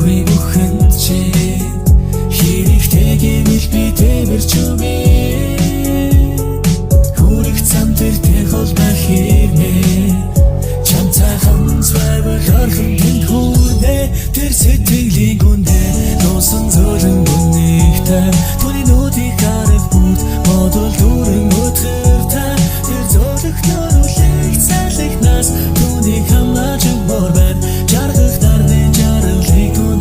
Чамайг өгөн чи хэрэгтэйг ил би тэмэрч үгүй хүрэх зам дээр тэгвэл бахирмэ чам цахан свайвар орхон тэнд хүрнэ тэр сэтгэлийн гүндэ нуусан зөөлөн гүнийхтэй